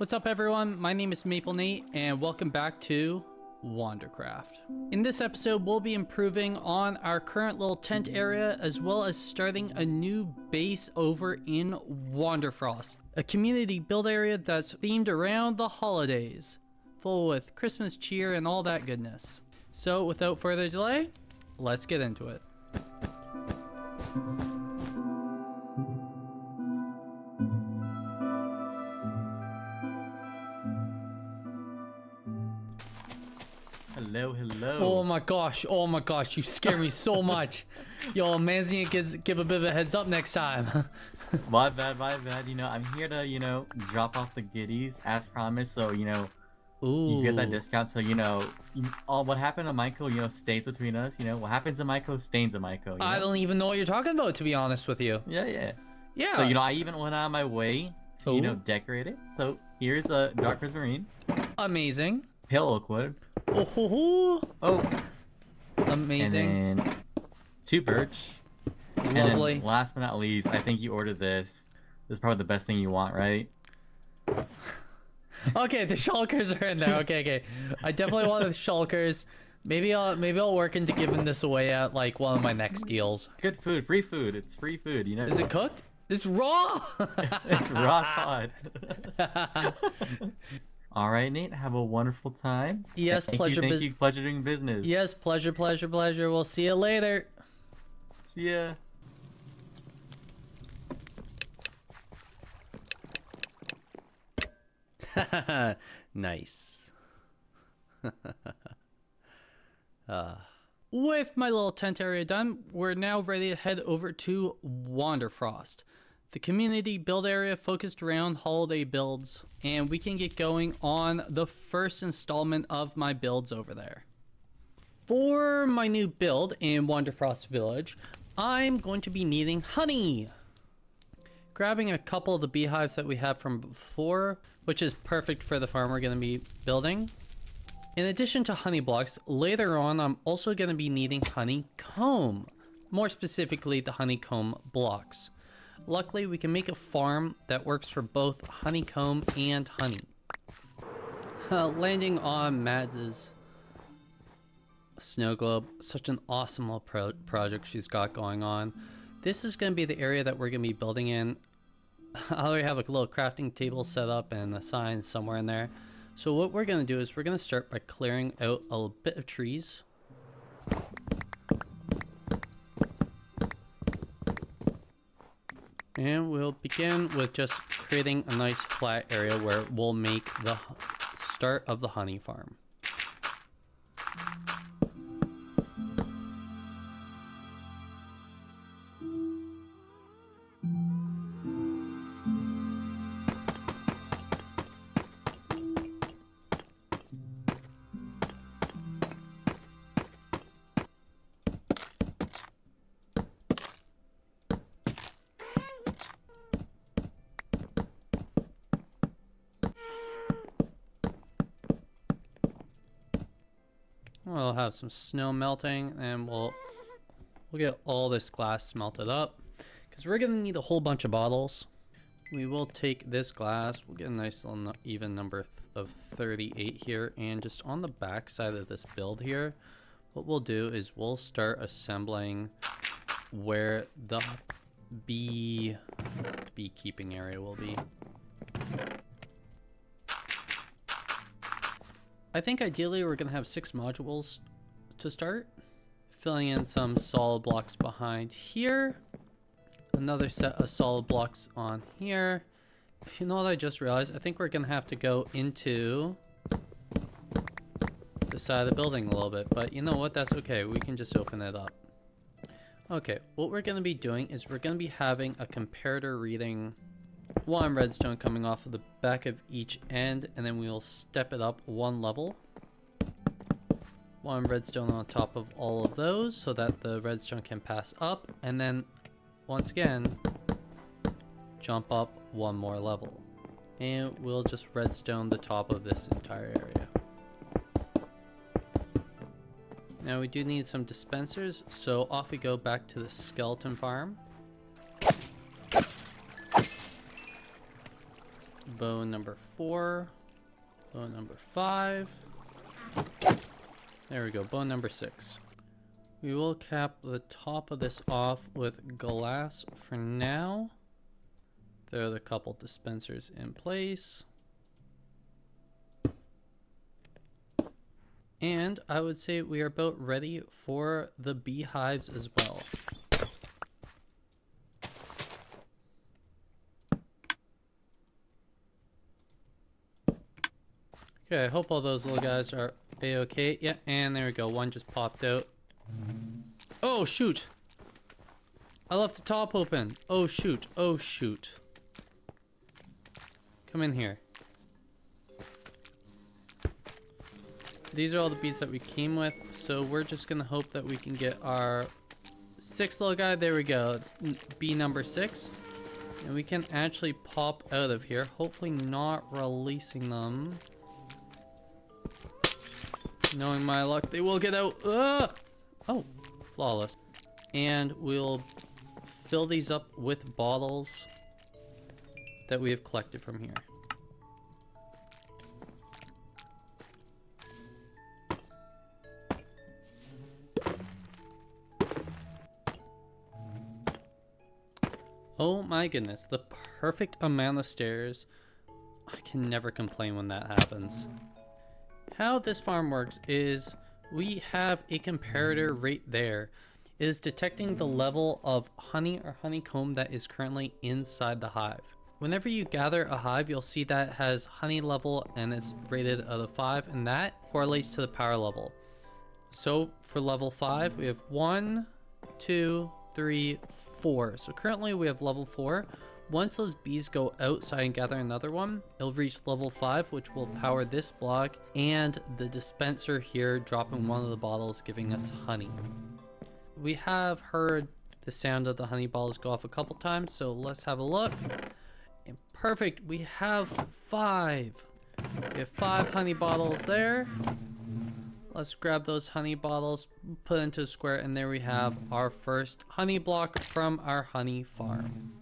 What's up everyone, my name is Maple Nate and welcome back to Wandercraft. In this episode we'll be improving on our current little tent area as well as starting a new base over in Wanderfrost, a community build area that's themed around the holidays, full with Christmas cheer and all that goodness. So without further delay, let's get into it. Hello. Oh my gosh, you scare me so much. Yo, man's gonna give a bit of a heads up next time. My bad. You know, I'm here to, drop off the goodies as promised. So, Ooh. you get that discount. So, all what happened to Michael, stays between us. What happens to Michael stays to Michael. I don't even know what you're talking about, to be honest with you. Yeah. Yeah. So, I even went out of my way to, decorate it. So, here's a dark prismarine. Amazing. Pale oakwood. Oh. Amazing. And then 2 birch. Lovely. And then last but not least, I think you ordered this. This is probably the best thing you want, right? Okay, the shulkers are in there. Okay. I definitely want the shulkers. Maybe I'll work into giving this away at like one of my next deals. Good food, free food. It's free food, Is it cooked? It's raw. It's raw cod. All right, Nate. Have a wonderful time. Yes, pleasure. Thank you. Pleasure doing business. Yes, pleasure. We'll see you later. See ya. Nice. With my little tent area done, we're now ready to head over to Wanderfrost, the community build area focused around holiday builds, and we can get going on the first installment of my builds over there. For my new build in Wanderfrost Village, I'm going to be needing honey. Grabbing a couple of the beehives that we have from before, which is perfect for the farm we're going to be building. In addition to honey blocks, later on I'm also going to be needing honeycomb, more specifically the honeycomb blocks. Luckily, we can make a farm that works for both honeycomb and honey. Landing on Mads's snow globe, such an awesome little project she's got going on. This is going to be the area that we're going to be building in. I already have a little crafting table set up and a sign somewhere in there. So what we're going to do is we're going to start by clearing out a bit of trees. And we'll begin with just creating a nice flat area where we'll make the start of the honey farm. We'll have some snow melting and we'll get all this glass melted up because we're gonna need a whole bunch of bottles. We will take this glass, we'll get a nice little even number of 38 here, and just on the back side of this build here, what we'll do is we'll start assembling where the beekeeping area will be. I think ideally we're gonna have 6 modules to start. Filling in some solid blocks behind here. Another set of solid blocks on here. You know what I just realized? I think we're gonna have to go into the side of the building a little bit, but you know what? That's okay. We can just open it up. Okay, what we're gonna be doing is we're gonna be having a comparator reading 1 redstone coming off of the back of each end, and then we'll step it up 1 level. 1 redstone on top of all of those so that the redstone can pass up, and then once again jump up 1 more level, and we'll just redstone the top of this entire area. Now we do need some dispensers, so off we go back to the skeleton farm. bow number 4, bow number 5. There we go, bow number 6. We will cap the top of this off with glass for now. There are a couple dispensers in place. And I would say we are about ready for the beehives as well. Okay, I hope all those little guys are a-okay. Yeah, and there we go. One just popped out. Oh, shoot. I left the top open. Oh, shoot. Oh, shoot. Come in here. These are all the bees that we came with, so we're just gonna hope that we can get our 6th little guy. There we go. It's bee number 6. And we can actually pop out of here. Hopefully not releasing them. Knowing my luck, they will get out. Oh, flawless. And we'll fill these up with bottles that we have collected from here. Oh my goodness, the perfect amount of stairs. I can never complain when that happens. How this farm works is we have a comparator right there. It is detecting the level of honey or honeycomb that is currently inside the hive. Whenever you gather a hive, you'll see that it has honey level and it's rated out of 5, and that correlates to the power level. So for level 5, we have 1, 2, 3, 4. So currently we have level 4. Once those bees go outside and gather another one, it'll reach level 5, which will power this block and the dispenser here, dropping one of the bottles, giving us honey. We have heard the sound of the honey bottles go off a couple times, so let's have a look. And perfect, we have 5. We have 5 honey bottles there. Let's grab those honey bottles, put it into a square, and there we have our first honey block from our honey farm.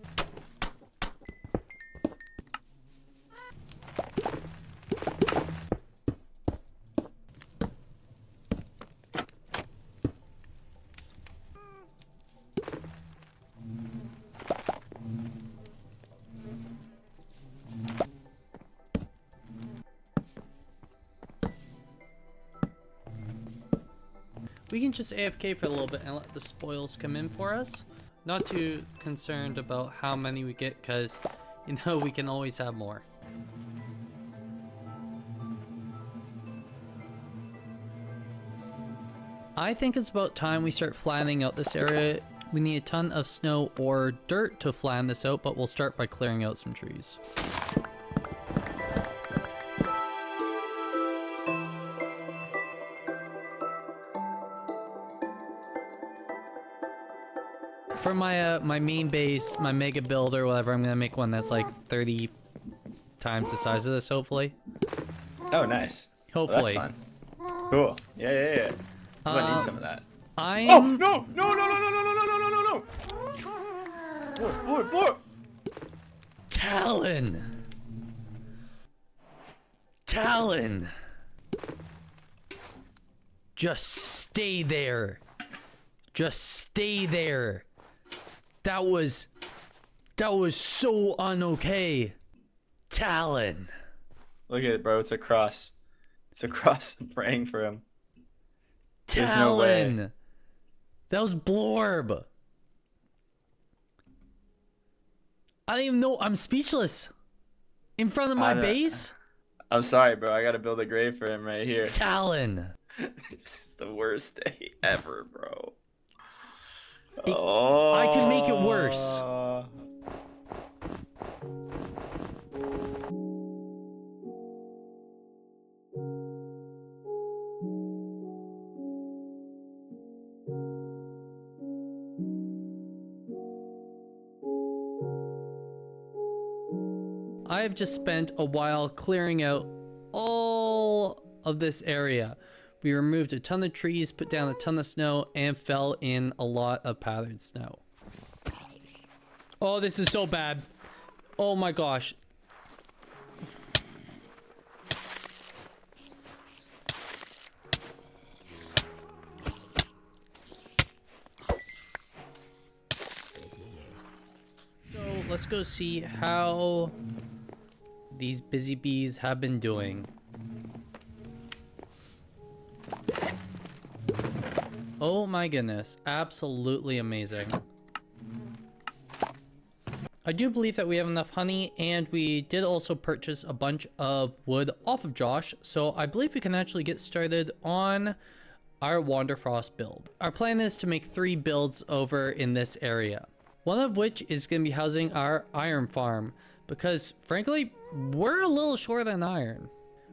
We can just AFK for a little bit and let the spoils come in for us. Not too concerned about how many we get, because, you know, we can always have more. I think it's about time we start flattening out this area. We need a ton of snow or dirt to flatten this out, but we'll start by clearing out some trees. For my my main base, my mega build or whatever, I'm gonna make one that's like 30 times the size of this, hopefully. Oh, nice. Hopefully. Well, that's fun. Cool. Yeah. I'm gonna need some of that. Oh, no! Boy! Talon! Just stay there. That was so un-okay. Talon. Look at it, bro. It's a cross. I'm praying for him. There's Talon. no way. That was Blorb. I don't even know. I'm speechless. In front of my base? I'm sorry, bro. I gotta build a grave for him right here. Talon. This is the worst day ever, bro. I could make it worse. I have just spent a while clearing out all of this area. We removed a ton of trees, put down a ton of snow, and fell in a lot of powdered snow. Oh, this is so bad. Oh my gosh. let's go see how these busy bees have been doing. Oh my goodness, absolutely amazing. I do believe that we have enough honey, and we did also purchase a bunch of wood off of Josh, so I believe we can actually get started on our Wanderfrost build. Our plan is to make 3 builds over in this area, one of which is going to be housing our iron farm, because frankly, we're a little short on iron.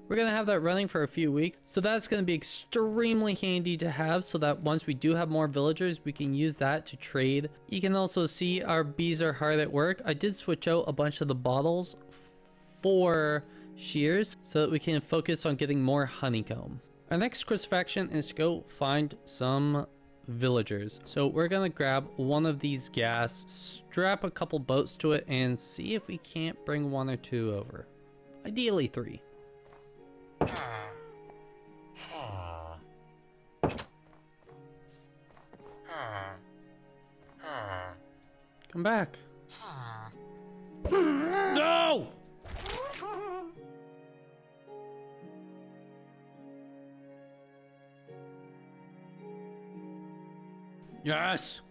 We're going to have that running for a few weeks, so that's going to be extremely handy to have, so that once we do have more villagers, we can use that to trade. You can also see our bees are hard at work. I did switch out a bunch of the bottles for shears so that we can focus on getting more honeycomb. Our next course of action is to go find some villagers. So we're going to grab one of these gas, strap a couple boats to it, and see if we can't bring 1 or 2 over. Ideally 3. Come back. No! Yes!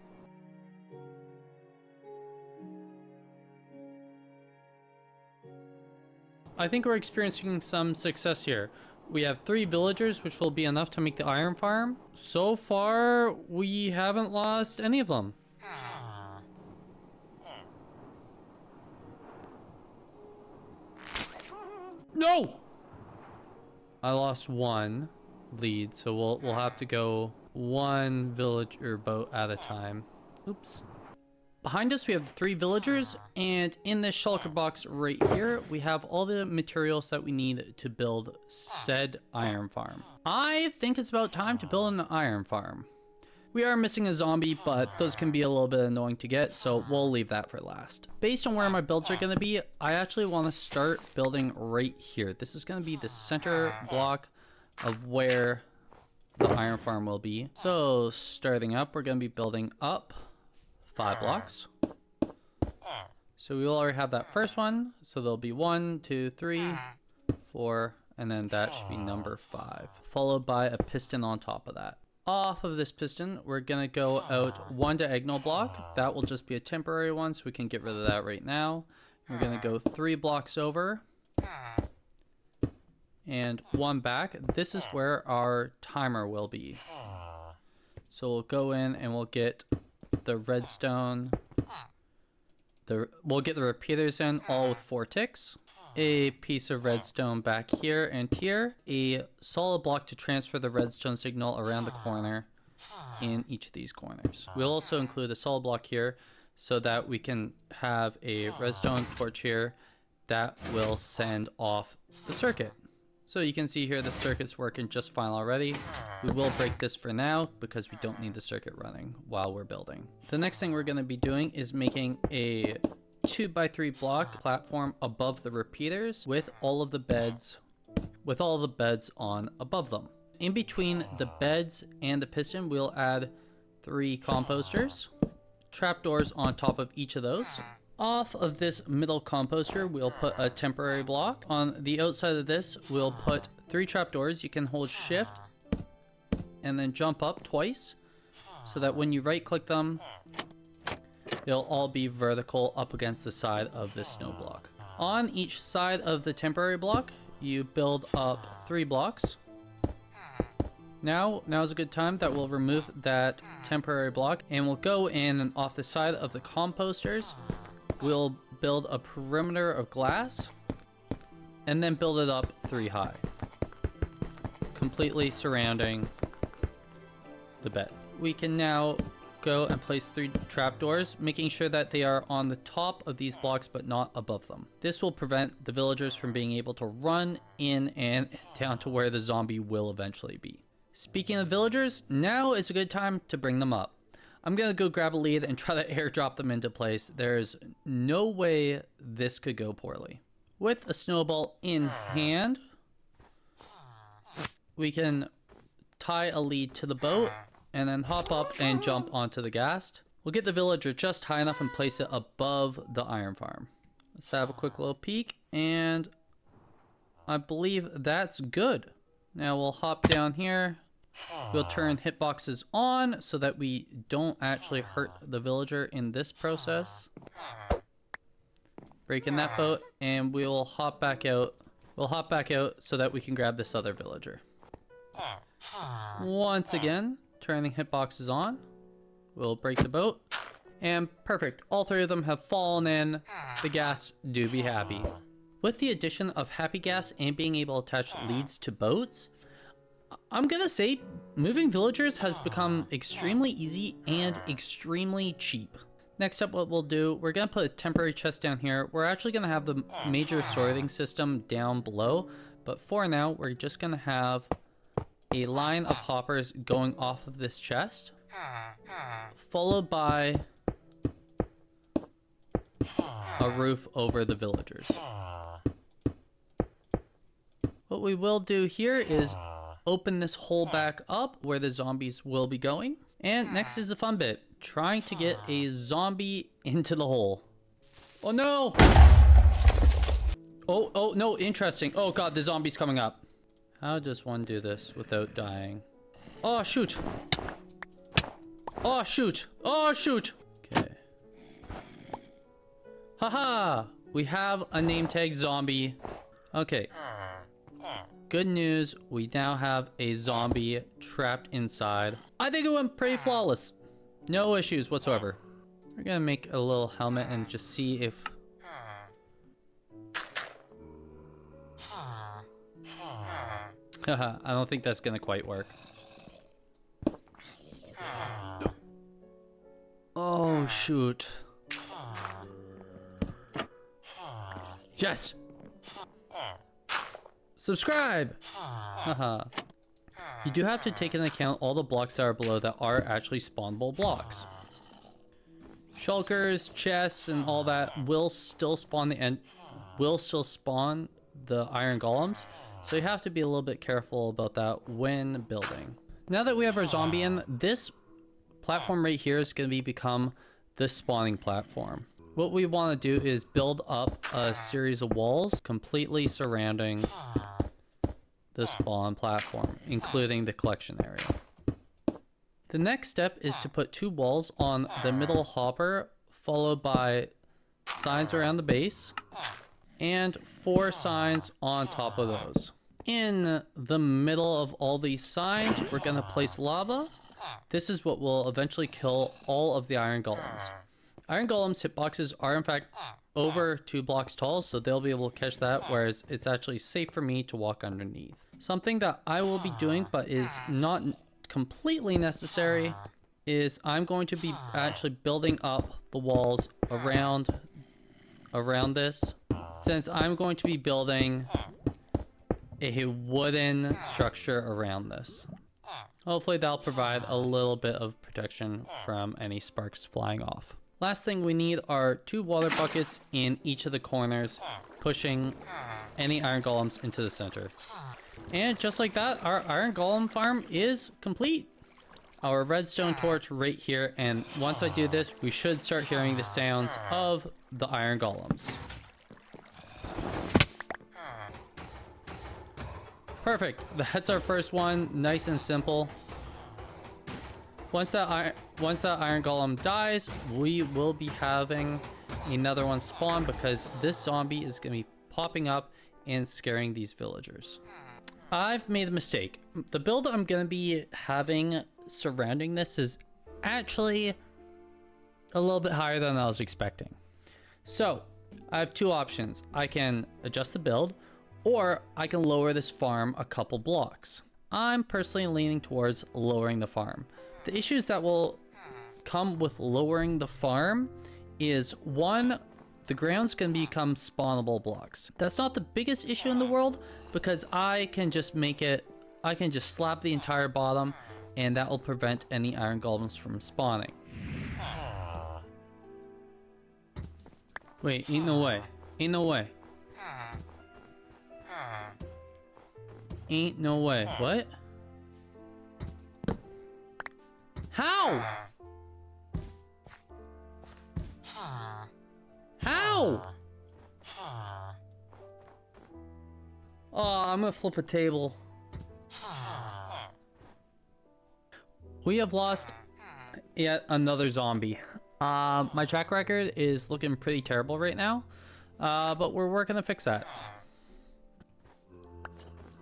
I think we're experiencing some success here. We have 3 villagers, which will be enough to make the iron farm. So far, we haven't lost any of them. No! I lost 1 lead, so we'll have to go 1 villager boat at a time. Oops. Behind us, we have 3 villagers, and in this shulker box right here, we have all the materials that we need to build said iron farm. I think it's about time to build an iron farm. We are missing a zombie, but those can be a little bit annoying to get, so we'll leave that for last. Based on where my builds are going to be, I actually want to start building right here. This is going to be the center block of where the iron farm will be. So starting up, we're going to be building up 5 blocks. So we will already have that first one. So there'll be 1, 2, 3, 4, and then that should be number 5, followed by a piston on top of that. Off of this piston, we're gonna go out 1 diagonal block. That will just be a temporary one, so we can get rid of that right now. We're gonna go 3 blocks over and 1 back. This is where our timer will be. So we'll go in and we'll get the redstone. We'll get the repeaters in, all with 4 ticks. A piece of redstone back here and here. A solid block to transfer the redstone signal around the corner in each of these corners. We'll also include a solid block here so that we can have a redstone torch here that will send off the circuit. So you can see here the circuit's working just fine already. We will break this for now because we don't need the circuit running while we're building. The next thing we're going to be doing is making a 2x3 block platform above the repeaters with all of the beds on above them. In between the beds and the piston, we'll add 3 composters, trapdoors on top of each of those. Off of this middle composter, we'll put a temporary block. On the outside of this, we'll put 3 trapdoors. You can hold shift and then jump up twice so that when you right click them, they'll all be vertical up against the side of this snow block. On each side of the temporary block, you build up 3 blocks. Now is a good time that we'll remove that temporary block and we'll go in and off the side of the composters, we'll build a perimeter of glass and then build it up 3 high, completely surrounding the beds. We can now go and place 3 trapdoors, making sure that they are on the top of these blocks but not above them. This will prevent the villagers from being able to run in and down to where the zombie will eventually be. Speaking of villagers, now is a good time to bring them up. I'm gonna go grab a lead and try to airdrop them into place. There's no way this could go poorly. With a snowball in hand, we can tie a lead to the boat and then hop up and jump onto the ghast. We'll get the villager just high enough and place it above the iron farm. Let's have a quick little peek, and I believe that's good. Now we'll hop down here. We'll turn hitboxes on so that we don't actually hurt the villager in this process. Break in that boat, and we'll hop back out. We'll hop back out so that we can grab this other villager. Once again, turning hitboxes on. We'll break the boat. And perfect. All three of them have fallen in. The gas do be happy. With the addition of happy gas and being able to attach leads to boats, I'm gonna say moving villagers has become extremely easy and extremely cheap. Next up, what we'll do, we're gonna put a temporary chest down here. We're actually gonna have the major sorting system down below, but for now, we're just gonna have a line of hoppers going off of this chest, followed by a roof over the villagers. What we will do here is open this hole back up where the zombies will be going. And next is the fun bit, trying to get a zombie into the hole. Oh no! Oh no, interesting. Oh god, the zombie's coming up. How does one do this without dying? Oh shoot! Oh shoot! Oh shoot! Okay. Haha! We have a name tag zombie. Okay. Good news, we now have a zombie trapped inside. I think it went pretty flawless. No issues whatsoever. We're gonna make a little helmet and just see if... Haha, I don't think that's gonna quite work. Oh, shoot. Yes! Subscribe! Haha. You do have to take into account all the blocks that are below that are actually spawnable blocks. Shulkers, chests, and all that will still spawn the iron golems, so you have to be a little bit careful about that when building. Now that we have our zombie in, this platform right here is going to become the spawning platform. What we want to do is build up a series of walls completely surrounding the spawn platform, including the collection area. The next step is to put 2 walls on the middle hopper, followed by signs around the base, and 4 signs on top of those. In the middle of all these signs, we're going to place lava. This is what will eventually kill all of the iron golems. Iron golems hitboxes are in fact over 2 blocks tall, so they'll be able to catch that, whereas it's actually safe for me to walk underneath. Something that I will be doing, but is not completely necessary, is I'm going to be actually building up the walls around this, since I'm going to be building a wooden structure around this. Hopefully that'll provide a little bit of protection from any sparks flying off. Last thing we need are 2 water buckets in each of the corners, pushing any iron golems into the center. And just like that, our iron golem farm is complete. Our redstone torch right here, and once I do this, we should start hearing the sounds of the iron golems. Perfect, that's our first one, nice and simple. Once that iron golem dies, we will be having another one spawn because this zombie is going to be popping up and scaring these villagers. I've made a mistake. The build I'm going to be having surrounding this is actually a little bit higher than I was expecting. So I have 2 options. I can adjust the build, or I can lower this farm a couple blocks. I'm personally leaning towards lowering the farm. The issues that will come with lowering the farm is, 1, the ground's going to become spawnable blocks. That's not the biggest issue in the world because I can just slap the entire bottom and that will prevent any iron golems from spawning. Wait, ain't no way. Ain't no way. Ain't no way. What? How? Oh, I'm gonna flip a table. We have lost yet another zombie. My track record is looking pretty terrible right now, but we're working to fix that.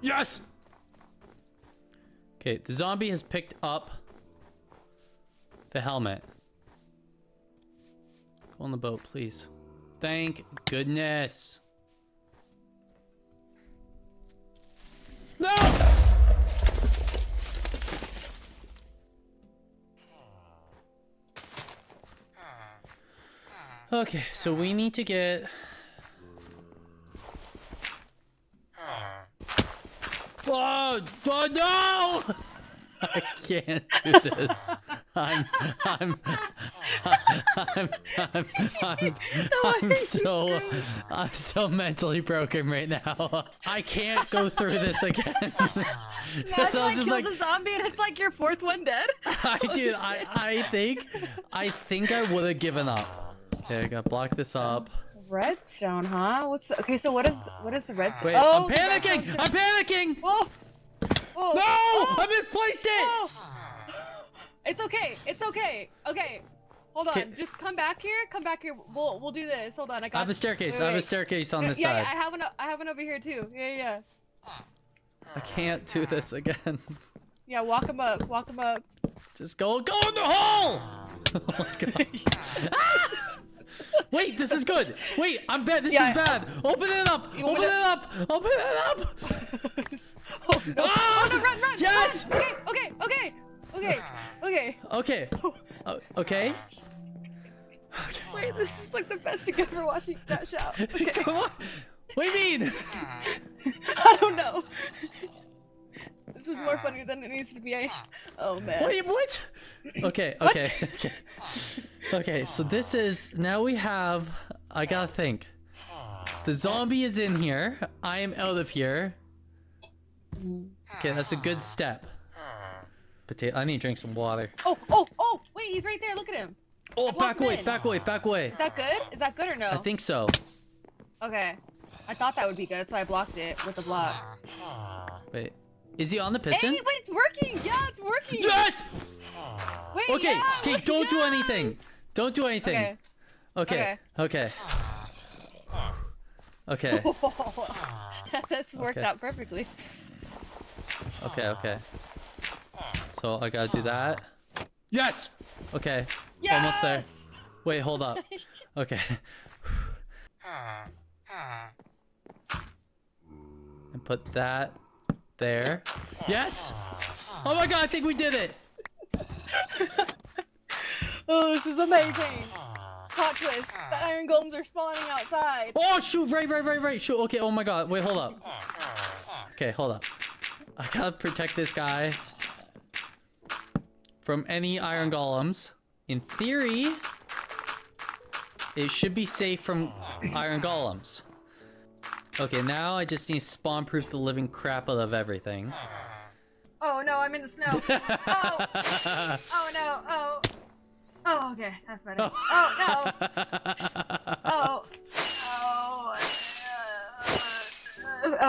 Yes! Okay, the zombie has picked up the helmet. Go on the boat, please. Thank goodness. No! Okay, so we need to get... Oh, oh no! I can't do this. I'm so mentally broken right now. I can't go through this again. Imagine So I was I just killed like, a zombie and it's like your fourth one dead. I think I would have given up. Okay, I gotta block this up. Redstone, huh? Okay? So what is the redstone? Wait, oh, I'm panicking! I'm panicking! Oh, oh, No! oh, I misplaced it! oh. It's okay. It's okay. Okay. Hold on. Okay. Just come back here. Come back here. We'll do this. Hold on. I have a staircase. Wait, I have a wait. staircase on this Yeah, side. yeah, I have one over here too. Yeah. I can't do this again. Yeah, walk him up. Walk him up. Just go in the hole! Oh my god. Ah! Wait, this is good. Wait, I'm bad. This Yeah, is bad. Open it up. You want Open me it to- up. Open it up. Oh no! Ah! Oh no! Run! Yes! Run. Okay. Okay. Wait, this is like the best thing ever watching Crash Out. Okay. Come on. What do you mean? I don't know. This is more funny than it needs to be. Oh man. What? Okay. What? Okay, so this is... Now we have... I gotta think. The zombie is in here. I am out of here. Okay, that's a good step. Potato. I need to drink some water. Oh! Wait, he's right there. Look at him. Oh, walked back away, in. back away, back away. Is that good? Is that good or no? I think so. Okay. I thought that would be good. That's why I blocked it with a block. Wait. Is he on the piston? Hey, wait, it's working. Yeah, it's working. Yes! Wait, Okay, yeah, okay, don't do yes! anything. Don't do anything. Okay. Okay. This worked Okay. out perfectly. Okay. So I gotta do that. Yes! Okay. Yes! Almost there. Wait, hold up. Okay. And put that there. Yes! Oh my god, I think we did it! Oh, this is amazing. Plot twist. The iron golems are spawning outside. Oh shoot, right. Shoot, okay, oh my god, wait, hold up. Okay, hold up. I gotta protect this guy from any iron golems. In theory, it should be safe from iron golems. Okay, now I just need to spawn-proof the living crap out of everything. Oh no, I'm in the snow. Oh! Oh no, oh. Oh, okay, that's better. Oh no! Oh.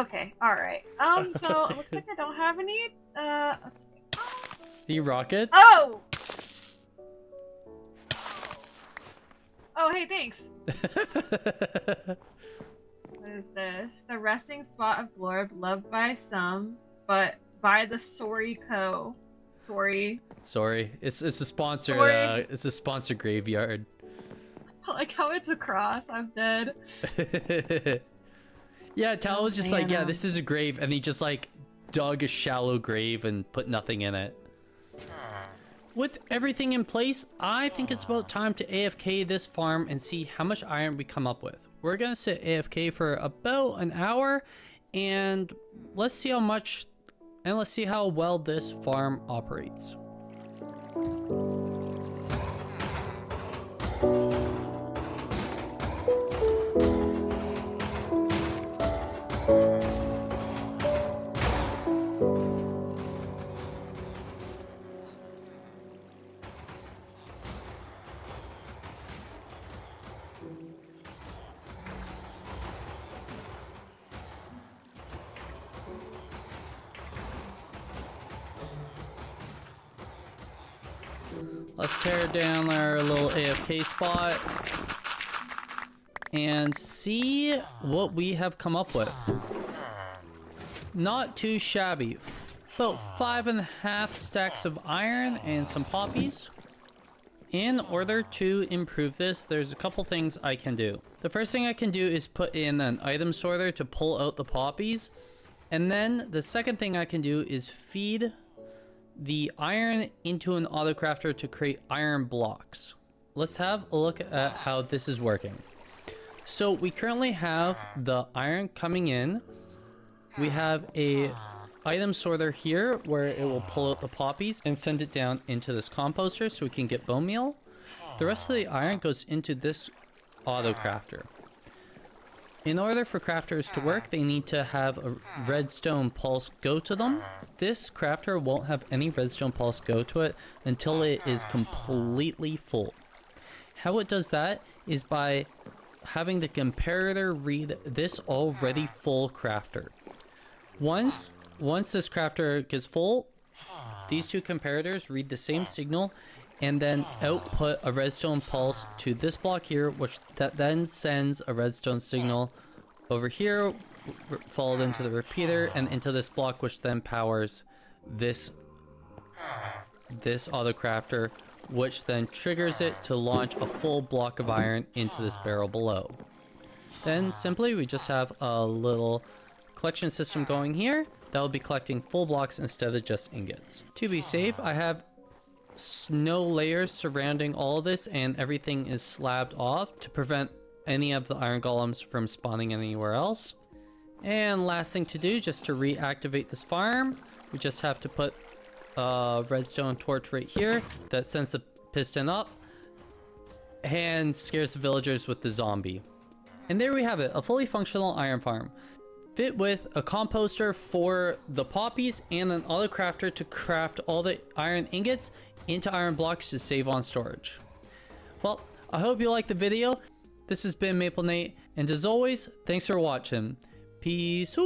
Okay, alright. So, it looks like I don't have any, The rockets? Oh! Oh, hey, thanks. What is this? The resting spot of Glorb, loved by some, but by the Sorry Co. Sorry. It's a sponsor. Sorry. It's a sponsor graveyard. I like how it's a cross. I'm dead. Yeah, Tal was just like, yeah, man. this is a grave, and he just like dug a shallow grave and put nothing in it. With everything in place, I think it's about time to AFK this farm and see how much iron we come up with. We're gonna sit AFK for about an hour, and let's see how much, and let's see how well this farm operates. Let's tear down our little AFK spot and see what we have come up with. Not too shabby. About 5.5 stacks of iron and some poppies. In order to improve this, there's a couple things I can do. The first thing I can do is put in an item sorter to pull out the poppies. And then the second thing I can do is feed the iron into an autocrafter to create iron blocks. Let's have a look at how this is working. So we currently have the iron coming in. We have a item sorter here where it will pull out the poppies and send it down into this composter so we can get bone meal. The rest of the iron goes into this autocrafter. In order for crafters to work, they need to have a redstone pulse go to them. This crafter won't have any redstone pulse go to it until it is completely full. How it does that is by having the comparator read this already full crafter. Once this crafter gets full, these two comparators read the same signal and then output a redstone pulse to this block here, which that then sends a redstone signal over here, followed into the repeater and into this block, which then powers this autocrafter, which then triggers it to launch a full block of iron into this barrel below. Then simply we just have a little collection system going here that will be collecting full blocks instead of just ingots. To be safe, I have snow layers surrounding all of this and everything is slabbed off to prevent any of the iron golems from spawning anywhere else. And last thing to do, just to reactivate this farm, we just have to put a redstone torch right here that sends the piston up and scares the villagers with the zombie. And there we have it, a fully functional iron farm, fit with a composter for the poppies and an autocrafter to craft all the iron ingots into iron blocks to save on storage. Well, I hope you liked the video. This has been Maple Nate, and as always, thanks for watching. Peace.